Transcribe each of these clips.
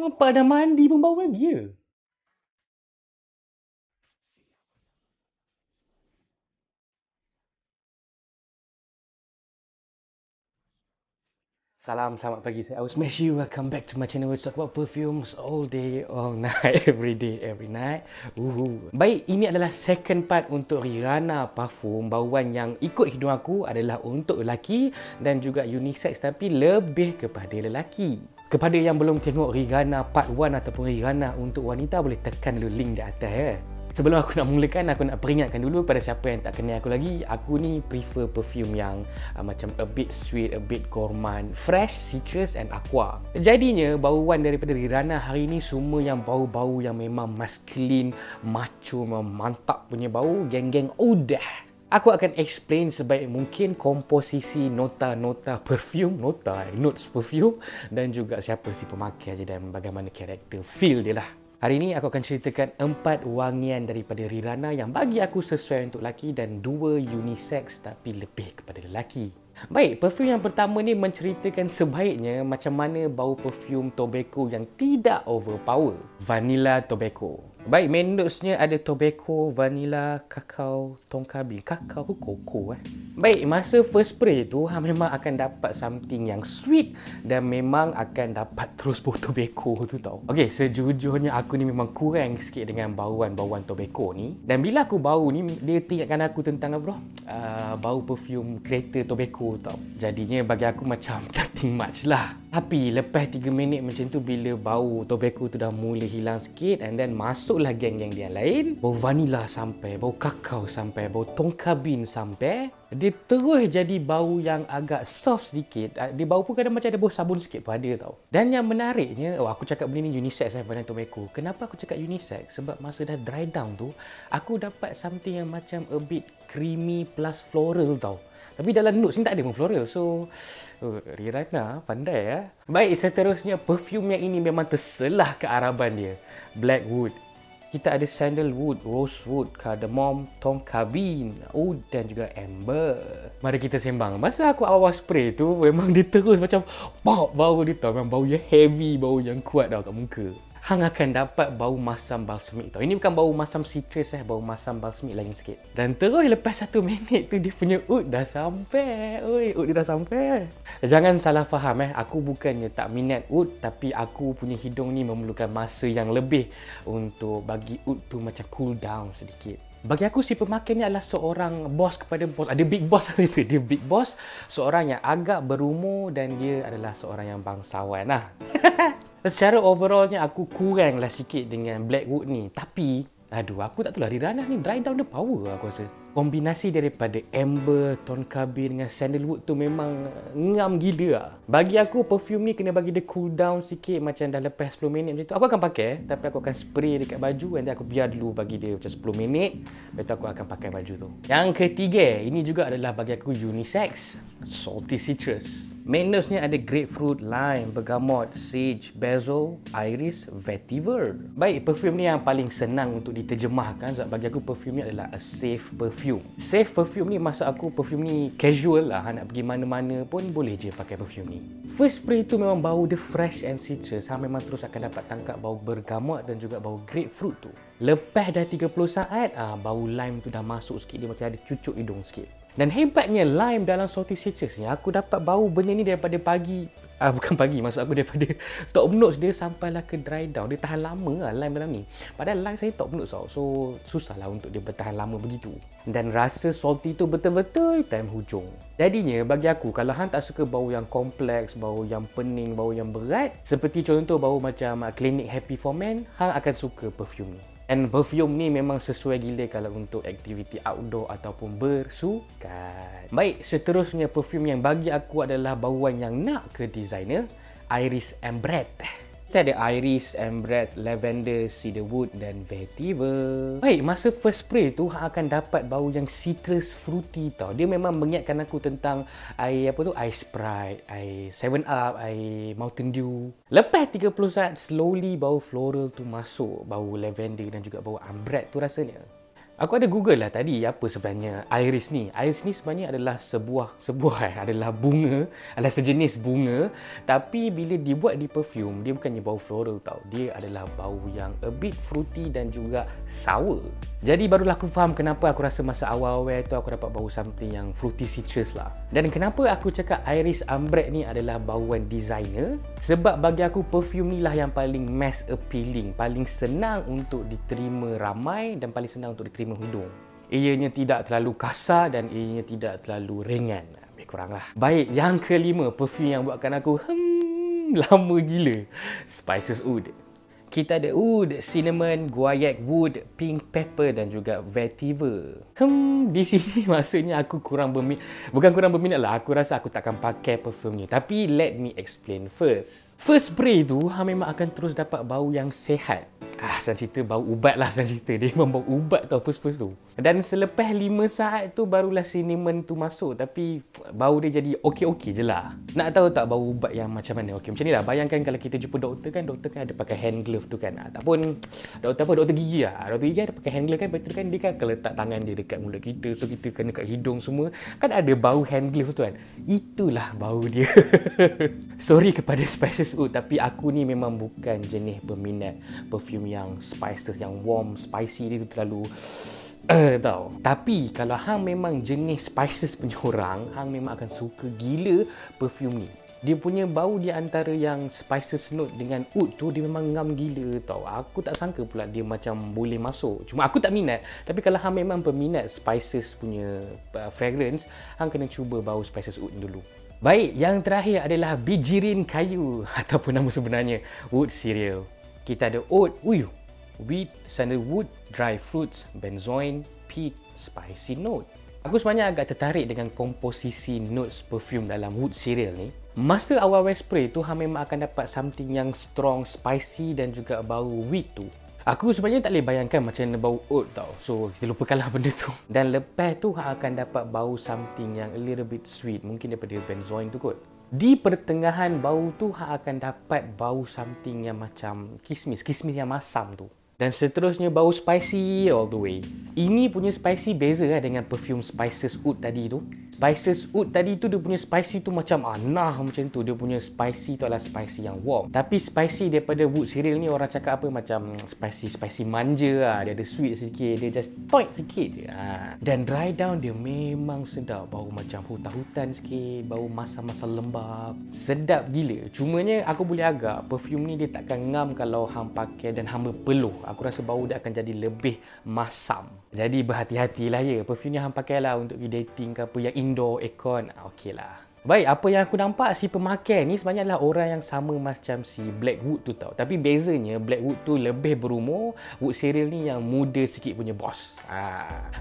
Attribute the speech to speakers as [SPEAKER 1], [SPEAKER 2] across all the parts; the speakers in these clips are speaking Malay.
[SPEAKER 1] Apa dah mandi pun bau lagi ya? Salam, selamat pagi. Saya Aus Meshi. Welcome back to my channel. We talk about perfumes all day, all night, every day, every night. Baik, ini adalah second part untuk Rihanna parfum. Bauan yang ikut hidung aku adalah untuk lelaki dan juga unisex tapi lebih kepada lelaki. Kepada yang belum tengok Rihanna part 1 ataupun Rihanna untuk wanita, boleh tekan dulu link di atas ya. Sebelum aku nak mulakan, aku nak peringatkan dulu pada siapa yang tak kenal aku lagi. Aku ni prefer perfume yang macam a bit sweet, a bit gourmand, fresh, citrus and aqua. Jadinya, bauan daripada Rihanna hari ni semua yang bau-bau yang memang masculine, macho, mantap punya bau, geng-geng udah. Aku akan explain sebaik mungkin komposisi nota-nota perfume, notes perfume dan juga siapa si pemakai aja dan bagaimana karakter feel dia lah. Hari ini aku akan ceritakan 4 wangian daripada Rihanna yang bagi aku sesuai untuk lelaki dan 2 unisex tapi lebih kepada lelaki. Baik, perfume yang pertama ni menceritakan sebaiknya macam mana bau perfume tobacco yang tidak overpower. Vanilla tobacco. Baik, main notesnya ada tobacco, vanilla, kakao, tonka bean. Kakao ke koko Baik, masa first spray tu memang akan dapat something yang sweet dan memang akan dapat terus bau tobacco tu tau. Okey, sejujurnya aku ni memang kurang sikit dengan bauan-bauan tobacco ni. Dan bila aku bau ni, dia ingatkan aku tentang apa? Bau perfume kereta tobacco tau. Jadinya bagi aku macam nothing much lah. Tapi lepas 3 minit macam tu, bila bau tobacco tu dah mula hilang sikit and then masuklah geng-geng dia lain, bau vanilla sampai, bau kakao sampai, bau tonka bean sampai, dia terus jadi bau yang agak soft sedikit. Dia bau pun kadang macam ada bau sabun sikit pun ada tau. Dan yang menariknya, aku cakap benda ni unisex vanilla tobacco. Kenapa aku cakap unisex? Sebab masa dah dry down tu, aku dapat something yang macam a bit creamy plus floral tau. Tapi dalam notes ni tak ada pun floral. So, Rihanna pandai ya. Baik, seterusnya perfume yang ini memang terselah kearaban dia. Blackwood. Kita ada sandalwood, rosewood, cardamom, tonka bean, oud dan juga amber. Mari kita sembang. Masa aku awal spray tu, memang dia terus macam pop bau dia tau. Memang bau yang heavy, bau yang kuat tau kat muka. Hang akan dapat bau masam balsamik tau. Ini bukan bau masam citrus bau masam balsamik lain sikit. Dan terus lepas 1 minit tu dia punya oud dah sampai. Oi, oud dia dah sampai. Jangan salah faham aku bukannya tak minat oud, tapi aku punya hidung ni memerlukan masa yang lebih untuk bagi oud tu macam cool down sedikit. Bagi aku si pemakaian ni adalah seorang bos kepada bos. Ada big boss itu. Dia big boss, seorang yang agak berumur dan dia adalah seorang yang bangsawan lah. Secara overallnya aku kurang lah sikit dengan Blackwood ni. Tapi, aku tak tahu lah, Rihanna ni dry down dia power aku rasa. Kombinasi daripada amber, tonka bean dengan sandalwood tu memang ngam gila lah. Bagi aku perfume ni kena bagi dia cool down sikit macam dah lepas 10 minit macam tu. Aku akan pakai tapi aku akan spray dekat baju dan aku biar dulu bagi dia macam 10 minit. Lepas tu aku akan pakai baju tu. Yang ketiga, ini juga adalah bagi aku unisex. Salty citrus. Main notes-nya ada grapefruit, lime, bergamot, sage, basil, iris, vetiver. Baik, perfume ni yang paling senang untuk diterjemahkan sebab bagi aku perfume ni adalah a safe perfume. Safe perfume ni maksud aku perfume ni casual lah. Nak pergi mana-mana pun boleh je pakai perfume ni. First spray tu memang bau dia fresh and citrus. Memang terus akan dapat tangkap bau bergamot dan juga bau grapefruit tu. Lepas dah 30 saat, bau lime tu dah masuk sikit. Dia macam ada cucuk hidung sikit. Dan hebatnya lime dalam salty citrus ni, aku dapat bau benda ni daripada pagi. Bukan pagi, maksud aku daripada top notes dia sampailah ke dry down. Dia tahan lama lah lime dalam ni. Padahal lime saya top notes tau. So, susah lah untuk dia bertahan lama begitu. Dan rasa salty tu betul-betul time hujung. Jadinya, bagi aku, kalau hang tak suka bau yang kompleks, bau yang pening, bau yang berat, seperti contoh bau macam Clinique Happy for Men, hang akan suka perfume ni. Dan perfume ni memang sesuai gila kalau untuk aktiviti outdoor ataupun bersukan. Baik, seterusnya perfume yang bagi aku adalah bauan yang nak ke designer, Iris Ambrette. Kita ada iris, ambrette, lavender, cedarwood dan vetiver. Baik, masa first spray tu akan dapat bau yang citrus fruity tau. Dia memang mengingatkan aku tentang air Sprite, air 7 Up, air Mountain Dew. Lepas 30 saat slowly bau floral tu masuk, bau lavender dan juga bau ambrette tu rasanya. Aku ada Google lah tadi apa sebenarnya iris ni. Iris ni sebenarnya adalah adalah bunga, adalah sejenis bunga, tapi bila dibuat di perfume, dia bukannya bau floral tau. Dia adalah bau yang a bit fruity dan juga sour. Jadi barulah aku faham kenapa aku rasa masa awal-awal tu aku dapat bau something yang fruity citrus lah. Dan kenapa aku cakap Iris Ambrette ni adalah bauan designer? Sebab bagi aku perfume ni lah yang paling mass appealing, paling senang untuk diterima ramai dan paling senang untuk diterima hidung. Ianya tidak terlalu kasar dan ianya tidak terlalu ringan. Lebih kurang lah. Baik, yang kelima, perfume yang buatkan aku lama gila. Spices Oud. Kita ada oud, cinnamon, guaiac wood, pink pepper dan juga vetiver. Di sini maksudnya aku kurang berminat. Bukan kurang berminat lah, aku rasa aku takkan pakai perfume ni. Tapi let me explain first. First spray tu, memang akan terus dapat bau yang sehat. Senang cerita bau ubat lah senang cerita. Dia memang bau ubat tau first tu. Dan selepas 5 saat tu barulah cinnamon tu masuk. Tapi bau dia jadi okey-okey je lah. Nak tahu tak bau ubat yang macam mana? Okey, macam ni lah. Bayangkan kalau kita jumpa doktor kan ada pakai hand glove tu kan. Ataupun doktor gigi lah. Doktor gigi ada pakai hand glove kan. Betul kan dia kan akan letak tangan dia dekat mulut kita. So kita kena kat hidung semua. Kan ada bau hand glove tu kan. Itulah bau dia. Sorry kepada Spices Oud. Tapi aku ni memang bukan jenis peminat perfume yang spices, yang warm, spicy dia tu terlalu tau. Tapi kalau hang memang jenis spices punya orang, hang memang akan suka gila perfume ni. Dia punya bau di antara yang spices note dengan oud tu dia memang ngam gila tau. Aku tak sangka pula dia macam boleh masuk. Cuma aku tak minat. Tapi kalau hang memang peminat spices punya fragrance, hang kena cuba bau spices oud dulu. Baik, yang terakhir adalah bijirin kayu ataupun nama sebenarnya wood cereal. Kita ada oud, wheat, sandalwood, dry fruits, benzoin, peat, spicy note. Aku sebenarnya agak tertarik dengan komposisi notes perfume dalam wood cereal ni. Masa awal-awal spray tu, memang akan dapat something yang strong, spicy dan juga bau wheat tu. Aku sebenarnya tak boleh bayangkan macam mana bau oud tau. So, kita lupakanlah benda tu. Dan lepas tu, akan dapat bau something yang a little bit sweet. Mungkin daripada benzoin tu kot. Di pertengahan bau tu, akan dapat bau something yang macam kismis yang masam tu. Dan seterusnya bau spicy all the way. Ini punya spicy beza lah dengan perfume Spices Oud tadi tu. Spices Oud tadi tu dia punya spicy tu macam macam tu. Dia punya spicy tu adalah spicy yang warm. Tapi spicy daripada wood cereal ni orang cakap apa macam spicy manja lah. Dia ada sweet sikit. Dia just toit sikit je. Dan dry down dia memang sedap. Bau macam hutan-hutan sikit. Bau masam-masam lembab. Sedap gila. Cumanya aku boleh agak perfume ni dia takkan ngam kalau hang pakai dan hang berpeluh. Aku rasa bau dia akan jadi lebih masam. Jadi berhati-hatilah ya. Perfume ni hang pakailah untuk pergi dating ke apa yang indoor, aircon. Okey lah. Baik, apa yang aku nampak si pemakaian ni sebenarnya adalah orang yang sama macam si Blackwood tu tau. Tapi bezanya Blackwood tu lebih berumur, Wood Cereal ni yang muda sikit punya bos.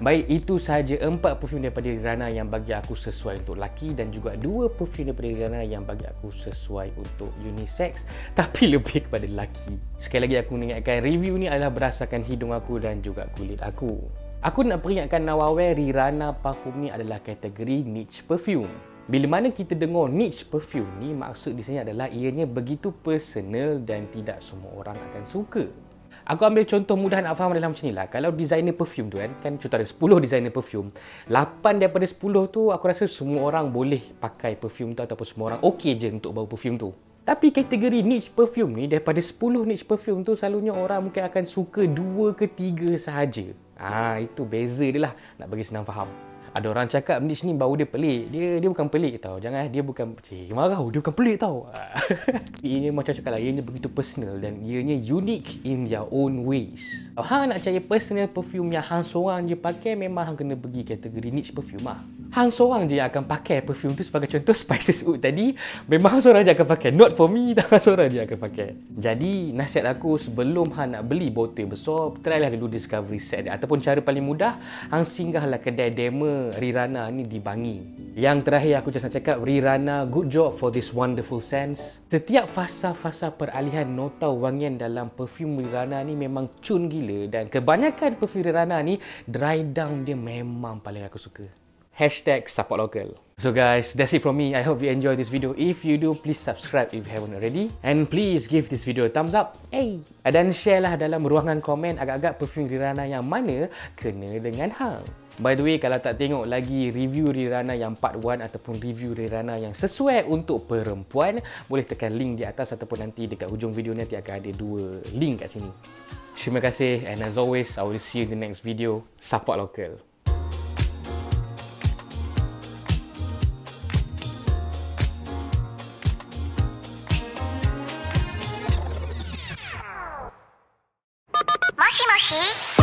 [SPEAKER 1] Baik, itu sahaja 4 perfume daripada Rihanna yang bagi aku sesuai untuk lelaki dan juga 2 perfume daripada Rihanna yang bagi aku sesuai untuk unisex tapi lebih kepada lelaki. Sekali lagi aku ingatkan review ni adalah berdasarkan hidung aku dan juga kulit aku. Aku nak peringatkan awal-awal Rihanna parfum ni adalah kategori niche perfume. Bila mana kita dengar niche perfume ni, maksud di sini adalah ianya begitu personal dan tidak semua orang akan suka. Aku ambil contoh mudah nak faham dalam macam ni lah. Kalau designer perfume tu kan contoh ada 10 designer perfume. 8 daripada 10 tu aku rasa semua orang boleh pakai perfume tu ataupun semua orang okey je untuk bau perfume tu. Tapi kategori niche perfume ni, daripada 10 niche perfume tu selalunya orang mungkin akan suka 2 ke 3 sahaja. Itu beza dia lah nak bagi senang faham. Ada orang cakap niche ni bau dia pelik. Dia bukan pelik tau. Jangan dia bukan marah. Dia bukan pelik tau. Ia macam cakap lah, ianya begitu personal dan ianya unique in their own ways. Kalau hang nak cari personal perfume yang hang seorang je pakai, memang hang kena pergi kategori niche perfume lah. Hang seorang je yang akan pakai perfume tu. Sebagai contoh Spices Oud tadi, memang hang seorang je akan pakai. Not for me, hang seorang je akan pakai. Jadi nasihat aku, sebelum hang nak beli botol besar, try lah dulu discovery set dia. Ataupun cara paling mudah, hang singgahlah kedai demo Rihanna ni di Bangi. Yang terakhir aku just nak cakap, Rihanna, good job for this wonderful scents. Setiap fasa-fasa peralihan nota wangian dalam perfume Rihanna ni memang cun gila dan kebanyakan perfume Rihanna ni dry down dia memang paling aku suka. #supportlocal. So guys, that's it from me. I hope you enjoy this video. If you do, please subscribe if you haven't already. And please give this video a thumbs up. Hey! Dan share lah dalam ruangan komen agak-agak perfume Rihanna yang mana kena dengan hang. By the way, kalau tak tengok lagi review Rihanna yang part 1 ataupun review Rihanna yang sesuai untuk perempuan, boleh tekan link di atas ataupun nanti dekat hujung video ni nanti akan ada 2 link kat sini. Terima kasih, and as always, I will see you in the next video. Support local.
[SPEAKER 2] Moshi moshi.